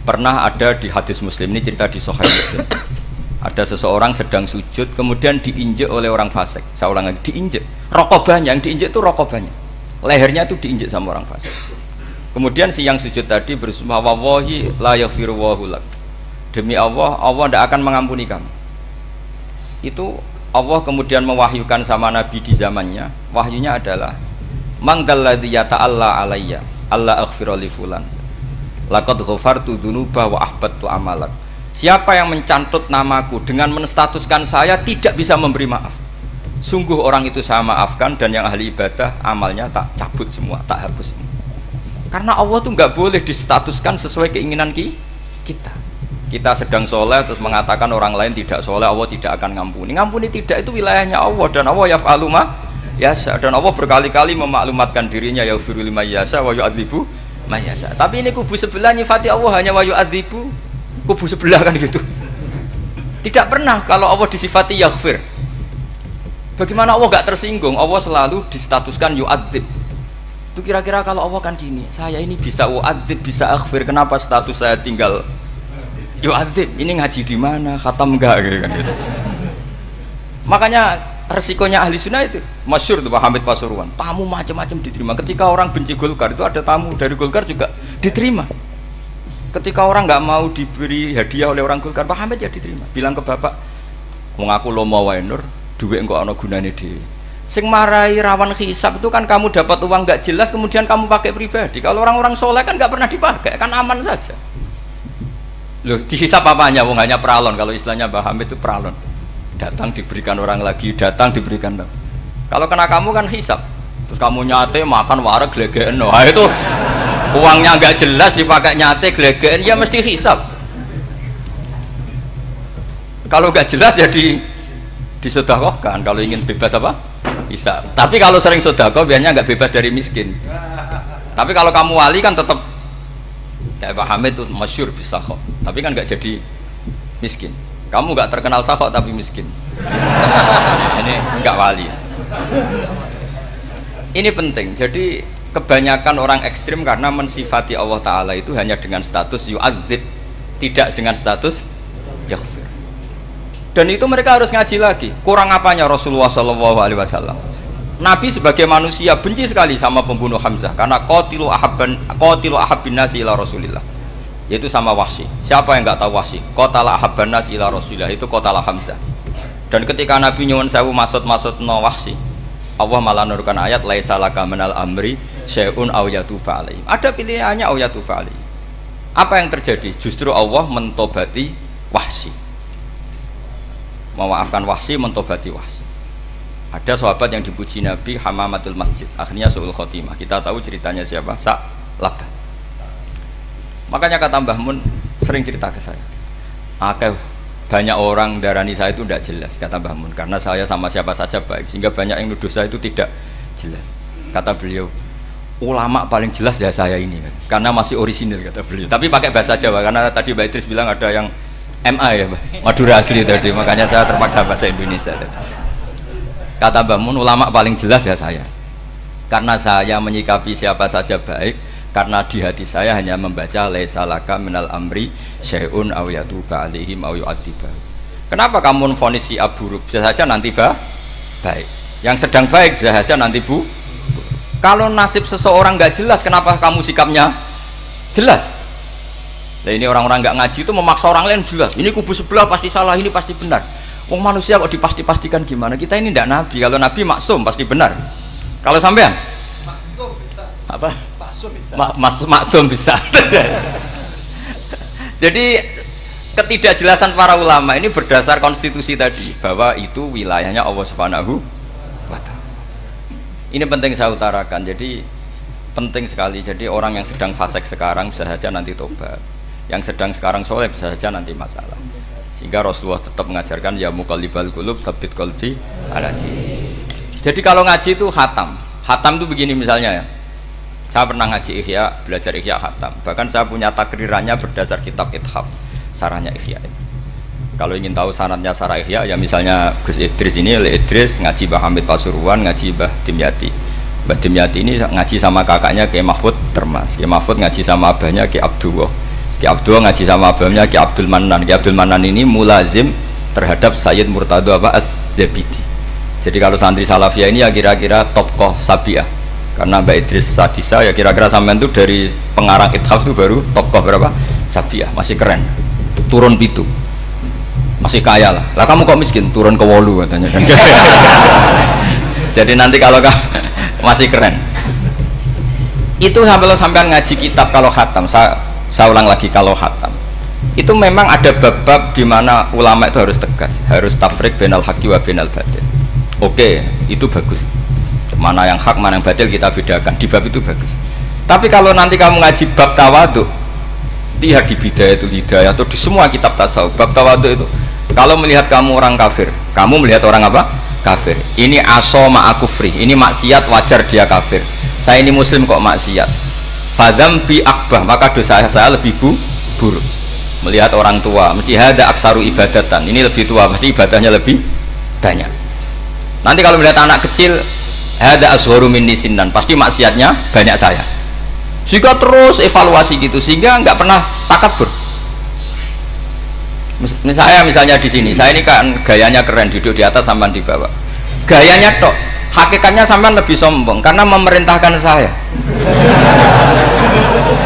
Pernah ada di hadis Muslim, ini cerita di Sahih Muslim. Ada seseorang sedang sujud, kemudian diinjek oleh orang fasik. Saya ulang lagi, diinjek. Rokobahnya, yang diinjek itu rokobahnya. Lehernya itu diinjek sama orang fasik. Kemudian si yang sujud tadi bersumpah, wallahi la yaghfiru wallahu lak. Demi Allah, Allah tidak akan mengampuni kamu. Itu Allah kemudian mewahyukan sama Nabi di zamannya. Wahyunya adalah, man dalladzi yata'alla alayya alla aghfira li fulan. Laqad ghafartu dzunuba wa ahbattu amalak. Siapa yang mencantut namaku dengan menstatuskan saya tidak bisa memberi maaf, sungguh orang itu saya maafkan, dan yang ahli ibadah amalnya tak cabut semua, tak hapus semua. Karena Allah tuh nggak boleh distatuskan sesuai keinginan kita. Kita sedang soleh terus mengatakan orang lain tidak soleh, Allah tidak akan ngampuni. Ngampuni tidak, itu wilayahnya Allah, dan Allah yaf'alu ma yasha, dan Allah berkali-kali memaklumatkan dirinya yaghfiru liman yasha wa yu'adzibu man yasha. Tapi ini kubu sebelah nyifati Allah hanya wa yu'adzibu, kubu sebelah kan gitu. Tidak pernah kalau Allah disifati yaghfir. Bagaimana Allah gak tersinggung? Allah selalu distatuskan yu'adzib. Itu kira-kira kalau Allah kan gini, saya ini bisa yu'adzib, bisa aghfir, kenapa status saya tinggal yu'adzib? Ini ngaji di mana? Khatam enggak gitu kan gitu. Makanya resikonya ahli sunnah itu masyhur tuh Pak Hamid Pasuruan, tamu macam-macam diterima. Ketika orang benci Golkar itu ada tamu dari Golkar juga diterima. Ketika orang nggak mau diberi hadiah oleh orang Golkar, Pak Hamid ya diterima. Bilang ke bapak, mengaku lomo wae nur, duit enggak ana gunane dhewe. Sing marai rawan hisab itu kan kamu dapat uang nggak jelas kemudian kamu pakai pribadi. Kalau orang-orang soleh kan nggak pernah dipakai, kan aman saja. Loh, dihisab apanya? Wong hanya peralon. Kalau istilahnya Pak Hamid itu peralon. Datang diberikan orang lagi, datang diberikan. Kalau kena kamu kan hisab. Terus kamu nyate makan wareg glegeken. Wah itu uangnya nggak jelas dipakai nyate glegeken, ya mesti hisab. Kalau nggak jelas ya disedekahkan. Kalau ingin bebas apa? Hisab. Tapi kalau sering sedekah biasanya nggak bebas dari miskin. Tapi kalau kamu wali kan tetap kayak Pak Hamid itu masyhur bisa kok. Tapi kan nggak jadi miskin. Kamu nggak terkenal sakok tapi miskin. Ini nggak wali. Ini penting. Jadi kebanyakan orang ekstrim karena mensifati Allah Ta'ala itu hanya dengan status yu'adzib, tidak dengan status yaghfir. Dan itu mereka harus ngaji lagi. Kurang apanya Rasulullah SAW? Nabi sebagai manusia benci sekali sama pembunuh Hamzah karena qatilu ahabbin nasi ila Rasulillah, yaitu sama Wahsy. Siapa yang nggak tahu Wahsy? Qatala ahabban nasi ila Rasulillah, itu qatala Hamzah. Dan ketika Nabi nyuwun sewu maksud no Wahsy, Allah malah nurkan ayat laisa laka minal amri syai'un aw yatuba alaihi. Ada pilihannya aw yatuba alaihi. Apa yang terjadi? Justru Allah mentobati Wahsy, memaafkan Wahsy, mentobati Wahsy. Ada sahabat yang dipuji Nabi hamamatul masjid, akhirnya su'ul khotimah. Kita tahu ceritanya siapa? Sa'labah. Makanya kata Mbah Mun sering cerita ke saya, banyak orang darani saya itu tidak jelas, kata Mbah Mun, karena saya sama siapa saja baik, sehingga banyak yang nuduh saya itu tidak jelas. Kata beliau, ulama paling jelas ya saya ini, karena masih orisinil, kata beliau. Tapi pakai bahasa Jawa, karena tadi Mbak Idris bilang ada yang MA ya, Madura asli tadi, makanya saya terpaksa bahasa Indonesia tadi. Kata Mbah Mun, ulama paling jelas ya saya, karena saya menyikapi siapa saja baik, karena di hati saya hanya membaca laisa laka minal amri syai'un aw yatuba alaihim aw yu'adziba. Kenapa kamu vonis si buruk? Bisa saja nanti baik. Yang sedang baik bisa saja nanti Kalau nasib seseorang nggak jelas, kenapa kamu sikapnya jelas? Nah, ini orang-orang nggak ngaji itu memaksa orang lain jelas. Ini kubu sebelah pasti salah, ini pasti benar. Wong manusia kok dipasti-pastikan gimana? Kita ini tidak nabi. Kalau nabi maksum pasti benar. Kalau sampean apa? Maksum bisa. Jadi ketidakjelasan para ulama ini berdasar konstitusi tadi, bahwa itu wilayahnya Allah Subhanahu wa Ta'ala. Ini penting saya utarakan. Jadi penting sekali. Jadi orang yang sedang fasik sekarang bisa saja nanti tobat. Yang sedang sekarang soleh bisa saja nanti masalah. Sehingga Rasulullah tetap mengajarkan ya muqallibal qulub tsabbit qalbi ala din. Jadi kalau ngaji itu khatam. Khatam itu begini misalnya ya. Saya pernah ngaji Ihya, belajar Ihya khatam. Bahkan saya punya takrirannya berdasar kitab Ithaf, sarahnya Ihya. Kalau ingin tahu sanadnya sarah Ihya, ya misalnya Gus Idris ini, oleh Idris ngaji Mbah Hamid Pasuruan, ngaji Mbah Dimyati. Mbah Dimyati ini ngaji sama kakaknya Kiai Mahfud Termas. Kiai Mahfud ngaji sama abahnya Kiai Abdullah. Ki Abdul ngaji sama abamnya Ki Abdul Manan. Ki Abdul Manan ini mulazim terhadap Sayyid Murtado Az-Zabidi. Jadi kalau santri Salafiyah ini ya kira-kira tokoh Sabiah. Karena Mbak Idris Sadisa ya kira-kira sampean itu dari pengarang Ithaf itu baru tokoh berapa? Sabiah, masih keren. Turun pitu. Masih kaya lah. Lah kamu kok miskin? Turun ke wolu katanya kan. Jadi nanti kalau masih keren. Itu sampean ngaji kitab kalau khatam, saya ulang lagi kalau khatam. Itu memang ada bab-bab di mana ulama itu harus tegas, harus tafrik bainal haqqi wa bainal batil. Oke, itu bagus. Mana yang hak, mana yang batil kita bedakan. Di bab itu bagus. Tapi kalau nanti kamu ngaji bab tawadhu, lihat di Bidayatul Hidayah atau di semua kitab tasawuf, bab tawadhu itu, kalau melihat kamu orang kafir, kamu melihat orang apa? Kafir. Ini aso ma'akufri, ini maksiat wajar dia kafir. Saya ini muslim kok maksiat. Fadam bi akbah, maka dosa saya lebih buruk. Melihat orang tua, mesti ada aksaru ibadatan. Ini lebih tua, mesti ibadahnya lebih banyak. Nanti kalau melihat anak kecil, ada asgharu minni sinnan, pasti maksiatnya banyak saya. Sehingga terus evaluasi gitu, sehingga nggak pernah takabur. Misalnya di sini, saya ini kan gayanya keren, duduk di atas sampai di bawah. Gayanya tok, hakikatnya sampai lebih sombong karena memerintahkan saya.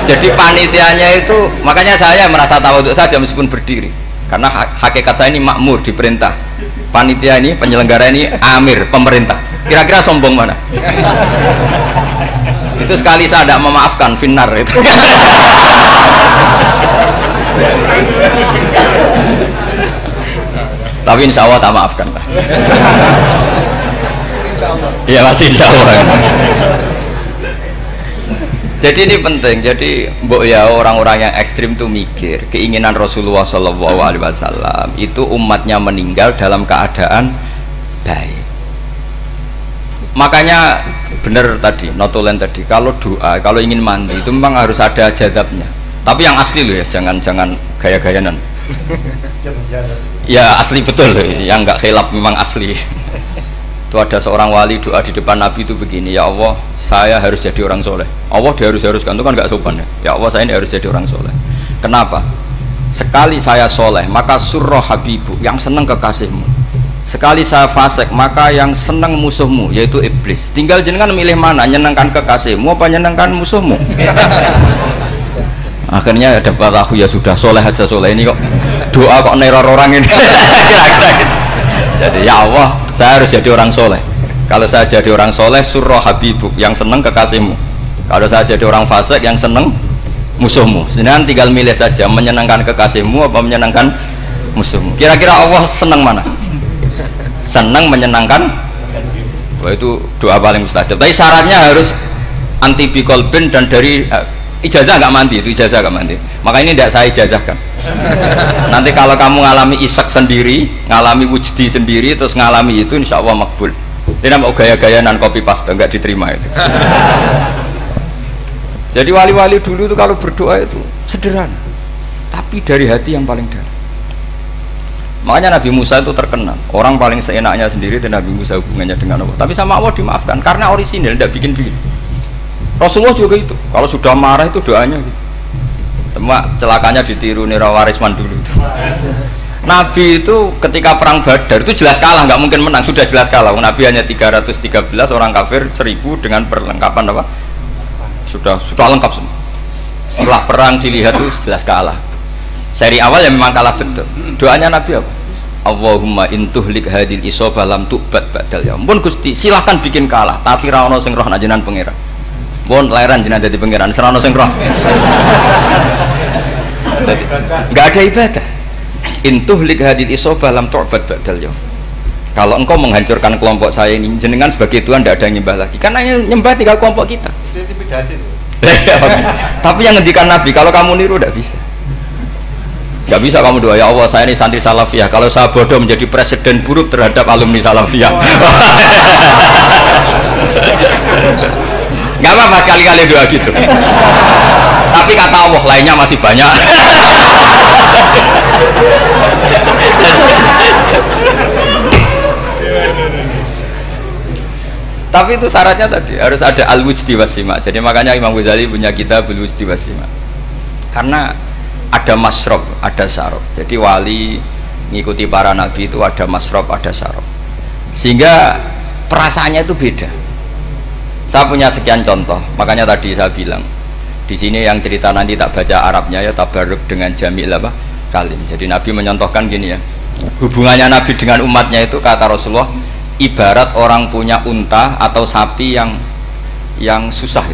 Jadi panitianya itu, makanya saya merasa tawadhu saja meskipun berdiri, karena hakikat saya ini makmur, diperintah. Panitia ini, penyelenggara ini amir, pemerintah. Kira-kira sombong mana? Itu sekali saya tidak memaafkan finnar itu. Tapi insya Allah tak maafkan lah. Iya masih insya Allah. Jadi ini penting. Jadi mbok ya orang-orang yang ekstrim tuh mikir keinginan Rasulullah SAW itu umatnya meninggal dalam keadaan baik. Makanya benar tadi, notulen tadi, kalau doa, kalau ingin mandi itu memang harus ada jadabnya. Tapi yang asli loh ya, jangan gaya-gayanan. Ya asli betul loh, yang nggak khilaf memang asli. Itu ada seorang wali doa di depan Nabi itu begini, ya Allah, saya harus jadi orang soleh. Allah diharuskan itu kan nggak sopan ya. Ya Allah, saya ini harus jadi orang soleh. Kenapa? Sekali saya soleh, maka surroh habibu, yang senang kekasihmu. Sekali saya fasik, maka yang senang musuhmu, yaitu iblis. Tinggal jenengan milih mana, nyenangkan kekasihmu apa nyenangkan musuhmu. Akhirnya dapat aku ya sudah soleh aja soleh ini kok doa kok neror orang ini. Kira-kira gitu. Jadi ya Allah, saya harus jadi orang soleh. Kalau saya jadi orang soleh, surroh habibuk, yang senang kekasihmu. Kalau saya jadi orang fasik, yang senang musuhmu. Sedangkan tinggal milih saja, menyenangkan kekasihmu apa menyenangkan musuhmu. Kira-kira Allah senang mana? Senang menyenangkan. Wah, itu doa paling mustajab. Tapi syaratnya harus anti bikolbin dan dari ijazah nggak mandi, itu ijazah nggak mandi. Maka ini tidak saya ijazahkan. Nanti kalau kamu ngalami isak sendiri, ngalami wujdi sendiri, terus ngalami itu, insya Allah makbul. Tidak mau gaya-gayanan copy paste, nggak diterima itu. Jadi wali-wali dulu itu kalau berdoa itu sederhana, tapi dari hati yang paling dalam. Makanya Nabi Musa itu terkenal, orang paling seenaknya sendiri dan Nabi Musa hubungannya dengan Allah. Tapi sama Allah dimaafkan karena orisinil, tidak bikin-bikin. Rasulullah juga itu, kalau sudah marah itu doanya gitu. Cuma celakanya ditiru Nira Warisman dulu itu. Nabi itu ketika perang Badar itu jelas kalah, nggak mungkin menang, sudah jelas kalah. Nabi hanya 313, orang kafir 1000 dengan perlengkapan apa? Sudah lengkap semua. Setelah perang dilihat itu jelas kalah. Seri awal yang memang kalah betul. Doanya Nabi apa? Allahumma intuhlik hadil isobah lam tu'bad badal ya. Ampun Gusti, silahkan bikin kalah, tapi ra ono sing roh nak jenengan pangeran. Bon lahiran jenengan dadi pangeran, serano sing roh. Enggak ada ibadah. Intuhlik hadil isobah lam tu'bad badal ya. Kalau engkau menghancurkan kelompok saya ini, jenengan sebagai Tuhan tidak ada yang nyembah lagi. Karena yang nyembah tinggal kelompok kita. Tapi yang ngendikan Nabi, kalau kamu niru tidak bisa. Gak bisa kamu doa, ya Allah saya ini santri Salafiyah, kalau saya bodoh menjadi presiden buruk terhadap alumni Salafiyah. Gak apa-apa sekali-kali doa gitu. Tapi kata Allah lainnya masih banyak. Tapi itu syaratnya tadi harus ada al-wujdi wasima. Jadi makanya Imam Ghazali punya kitab al-wujdi wasima. Karena ada masrob, ada sarob. Jadi wali ngikuti para nabi itu ada masrob, ada sarob. Sehingga perasaannya itu beda. Saya punya sekian contoh, makanya tadi saya bilang di sini yang cerita nanti tak baca Arabnya ya, tabaruk dengan jamil apa kalim. Jadi Nabi menyontohkan gini ya, hubungannya Nabi dengan umatnya itu kata Rasulullah ibarat orang punya unta atau sapi yang susah,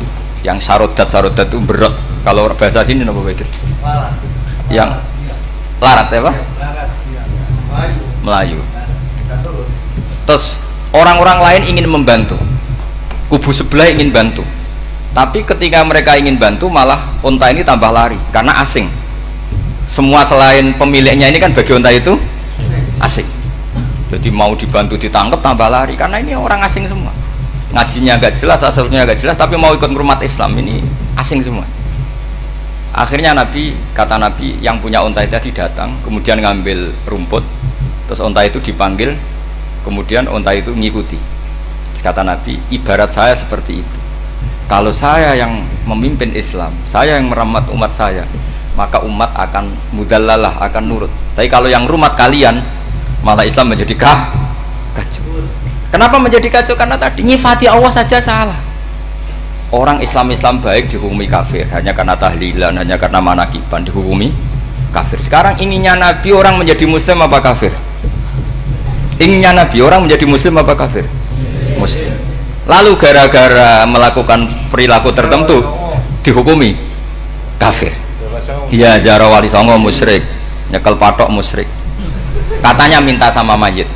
yang sarodat itu berat. Kalau bahasa sini apa begitu? Yang larat ya Pak? Melayu. Terus orang-orang lain ingin membantu, kubu sebelah ingin bantu, tapi ketika mereka ingin bantu malah unta ini tambah lari karena asing. Semua selain pemiliknya ini kan bagi unta itu asing. Jadi mau dibantu ditangkap tambah lari karena ini orang asing semua. Ngajinya agak jelas, asalnya agak jelas, tapi mau ikut umat Islam ini asing semua. Akhirnya kata Nabi yang punya unta itu tadi datang, kemudian ngambil rumput, terus unta itu dipanggil, kemudian unta itu ngikuti. Kata Nabi, ibarat saya seperti itu. Kalau saya yang memimpin Islam, saya yang merawat umat saya, maka umat akan mudallalah, akan nurut. Tapi kalau yang rumat kalian, malah Islam menjadi kacau. Kenapa menjadi kacau? Karena tadi nyifati Allah saja salah. Orang Islam baik dihukumi kafir hanya karena tahlilan, hanya karena manakiban dihukumi kafir. Sekarang inginnya Nabi orang menjadi muslim apa kafir? Inginnya Nabi orang menjadi muslim apa kafir? Muslim. Lalu gara-gara melakukan perilaku tertentu dihukumi kafir. Iya, ziarah wali songo musyrik, nyekel patok musyrik. Katanya minta sama mayit.